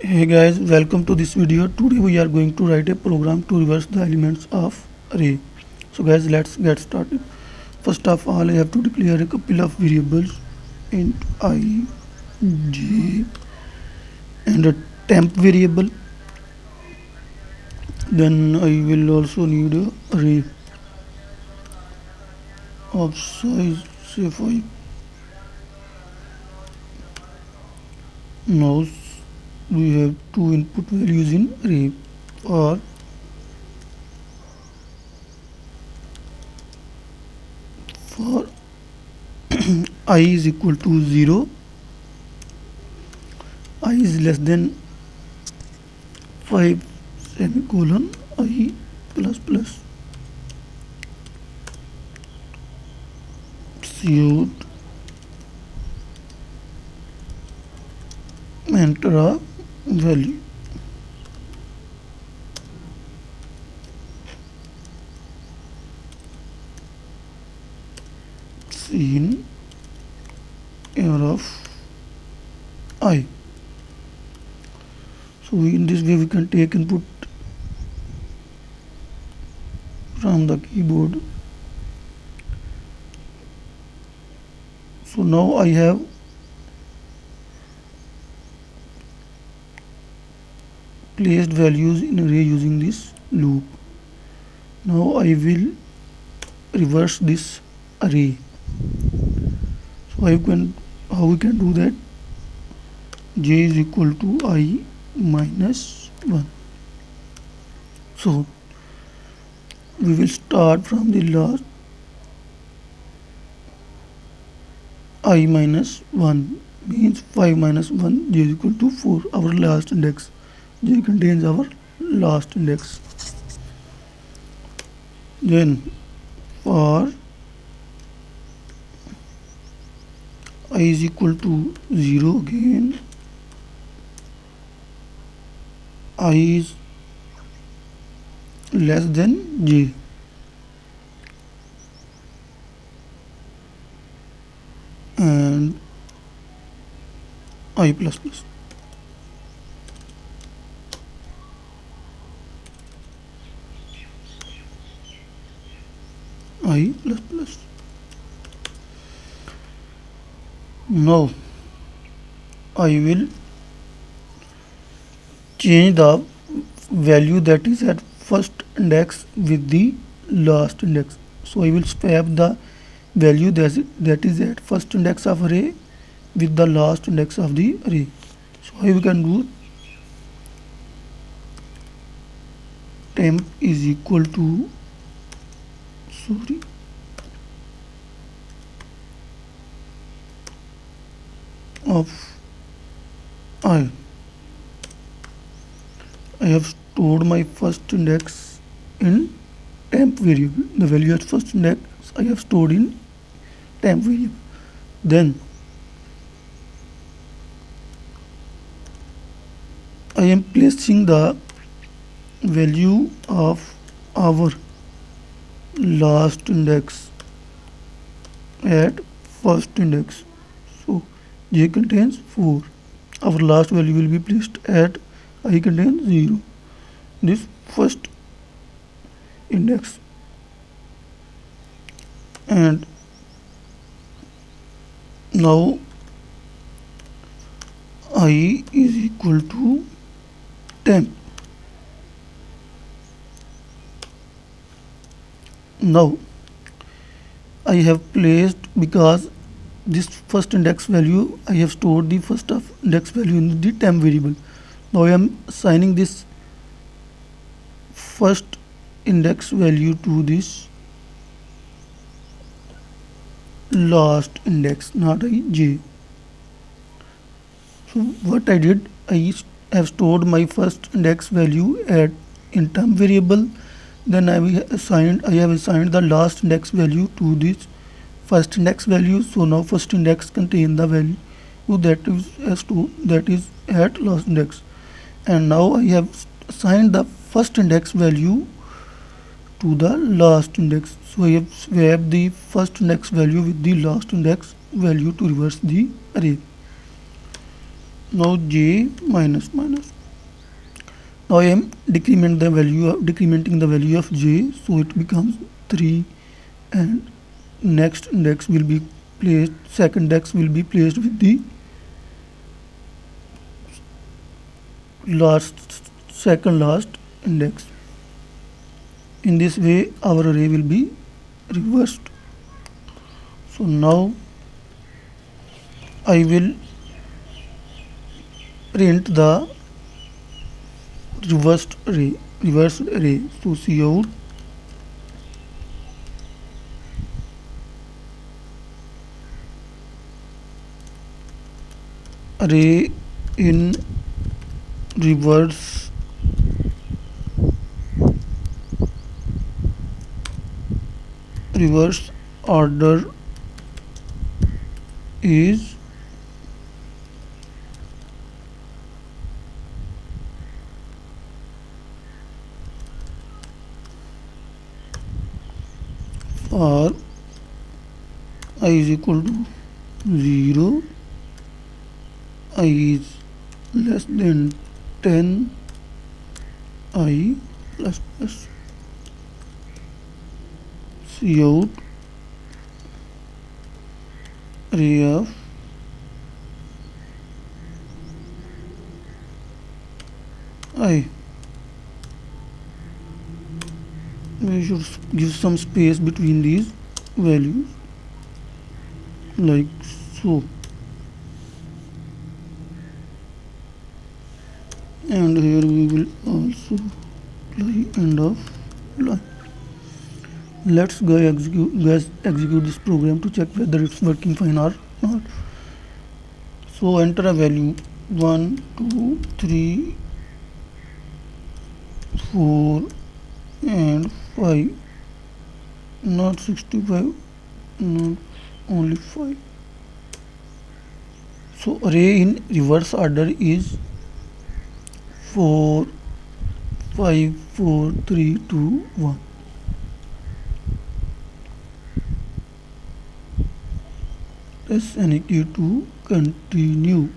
Hey guys, welcome to this video. Today we are going to write a program to reverse the elements of array. So guys, let's get started. First of all, I have to declare a couple of variables int I, j and a temp variable. Then I will also need a array of size say 5. Now we have two input values in array for I is equal to 0, I is less than 5 semicolon I plus plus cout enter a value. Scene error of I. So in this way we can take input from the keyboard. So now I have placed values in array using this loop. Now I will reverse this array. So how we can do that? J is equal to I minus 1. So we will start from the last I minus 1 means 5 minus 1, j is equal to 4, our last index. J contains our last index. Then for I is equal to 0 again, I is less than j. And I plus plus. I plus plus. Now I will change the value that is at first index with the last index. So I will swap the value that is at first index of array with the last index of the array. So how we can do? Temp is equal to of I. I have stored my first index in temp variable. The value at first index I have stored in temp variable. Then I am placing the value of our last index at first index. So j contains 4. Our last value will be placed at I contains 0. This first index. And now I is equal to temp. Now I have placed, because this first index value I have stored the first of index value in the temp variable. Now I am assigning this first index value to this last index, not j. So what I did, I have stored my first index value at in temp variable. Then I have assigned the last index value to this first index value. So now first index contain the value that is s2, that is at last index. And now I have assigned the first index value to the last index. So I have swapped the first index value with the last index value to reverse the array. Now j minus minus. Now I am decrementing the value of j, so it becomes 3, and next index will be placed, second index will be placed with the second last index. In this way our array will be reversed. So now I will print the reversed array. So cout array in reverse order is for I is equal to 0, I is less than 10, I plus plus cout array of I. We should give some space between these values like so, and here we will also apply end of line. Let's go execute this program to check whether it's working fine or not. So enter a value 1, 2, 3, 4 and 5, not 65, not only 5. So array in reverse order is 4, 5, 4, 3, 2, 1. Press any key to continue.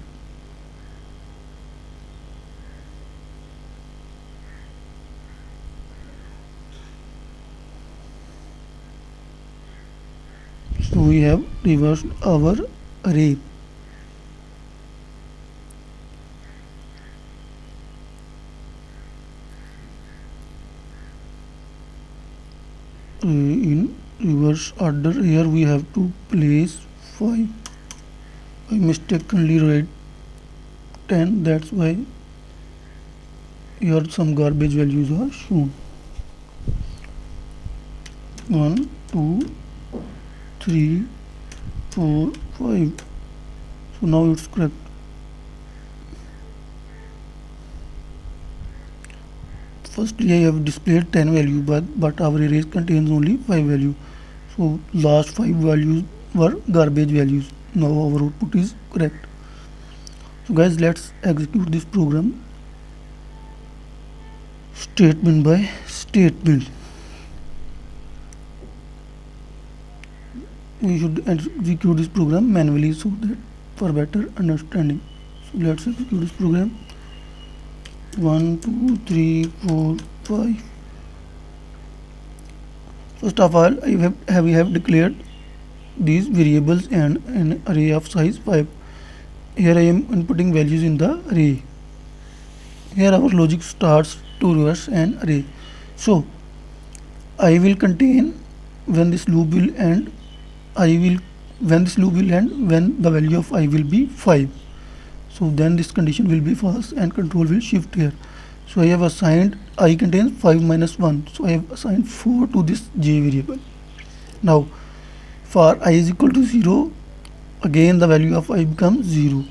So we have reversed our array. In reverse order, here we have to place 5. I mistakenly write 10, that's why here some garbage values are shown. 1, 2, 3, 4, 5. So now it's correct. Firstly, I have displayed 10 value, but our array contains only 5 value. So last 5 values were garbage values. Now our output is correct. So guys, let's execute this program statement by statement. We should execute this program manually so that for better understanding. So let's execute this program. 1, 2, 3, 4, 5. First of all, we have declared these variables and an array of size 5. Here I am inputting values in the array. Here our logic starts to reverse an array. So I will contain when this loop will end. When the value of I will be 5. So then this condition will be false and control will shift here. So I have assigned I contains 5 minus 1. So I have assigned 4 to this j variable. Now for I is equal to 0, again the value of I becomes 0.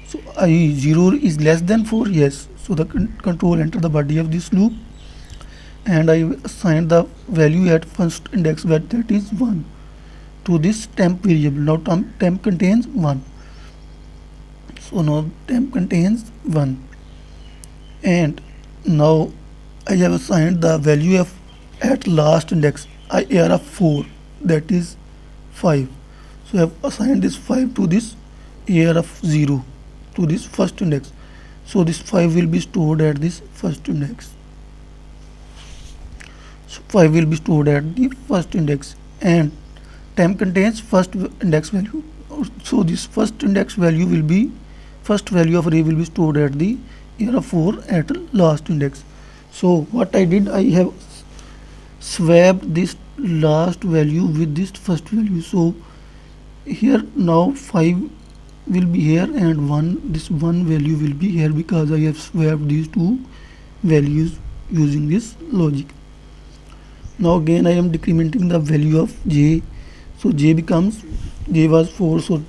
So I 0 is less than 4, yes. So the control enter the body of this loop, and I assigned the value at first index, that is 1, to this temp variable. Now temp contains 1. So now temp contains 1, and now I have assigned the value of at last index IR of 4, that is 5. So I have assigned this 5 to this AR of 0, to this first index. So this 5 will be stored at this first index. So 5 will be stored at the first index, and temp contains first index value. So this first index value will be, first value of array will be stored at the array 4 at last index. So what I did, I have swapped this last value with this first value. So here now 5 will be here and 1, this 1 value will be here, because I have swapped these two values using this logic. Now again I am decrementing the value of j. So j becomes, j was 4, so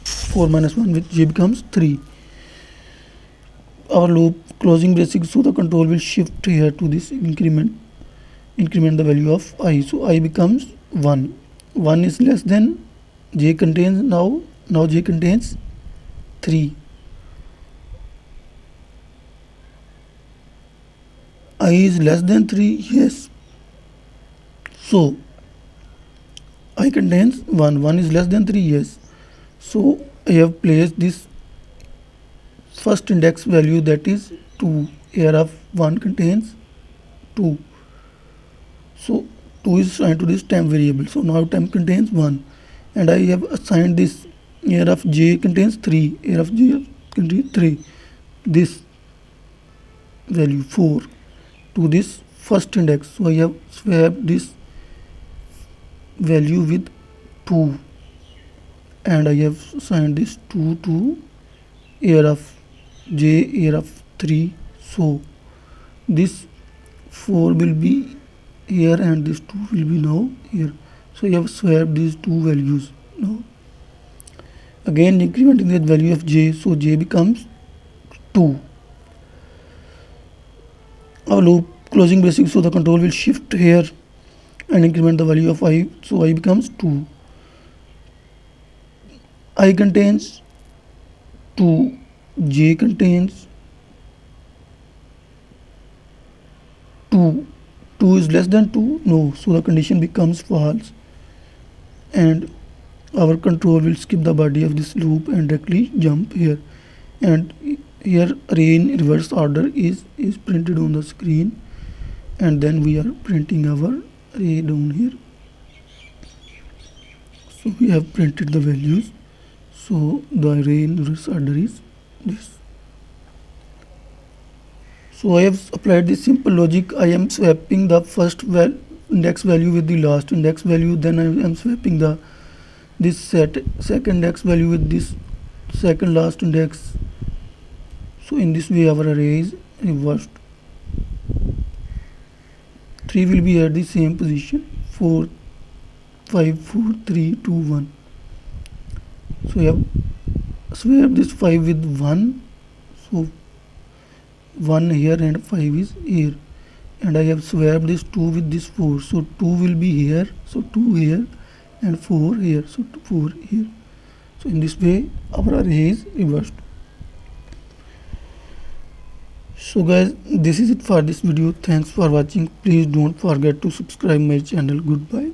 4 minus 1 with j becomes 3. Our loop closing braces, so the control will shift here to this increment the value of I. So I becomes 1. 1 is less than, j contains now j contains 3. I is less than 3, yes. So I contains 1. 1 is less than 3, yes. So I have placed this first index value, that is 2. Here of 1 contains 2. So 2 is assigned to this temp variable. So now temp contains 1, and I have assigned this here of j contains 3. Here of j contains 3. This value 4 to this first index. So I have swapped this value with 2, and I have assigned this 2 to here of j, here of 3. So this 4 will be here and this 2 will be now here. So I have swapped these two values now. Again incrementing the value of j, so j becomes 2. Our loop closing braces, so the control will shift here and increment the value of I. So I becomes 2. I contains 2, j contains 2. 2 is less than 2, no, so the condition becomes false, and our control will skip the body of this loop and directly jump here, and here array in reverse order is printed on the screen, and then we are printing our array down here. So we have printed the values. So the array in reverse order is this. So I have applied this simple logic. I am swapping the first index value with the last index value. Then I am swapping this second index value with this second last index. So in this way our array is reversed. 3 will be at the same position. 4, 5, 4, 3, 2, 1. So I have swapped this 5 with 1. So 1 here and 5 is here, and I have swapped this 2 with this 4. So 2 will be here, so 2 here, and 4 here, so 4 here. So in this way our array is reversed. So guys, this is it for this video. Thanks for watching. Please don't forget to subscribe my channel. Goodbye.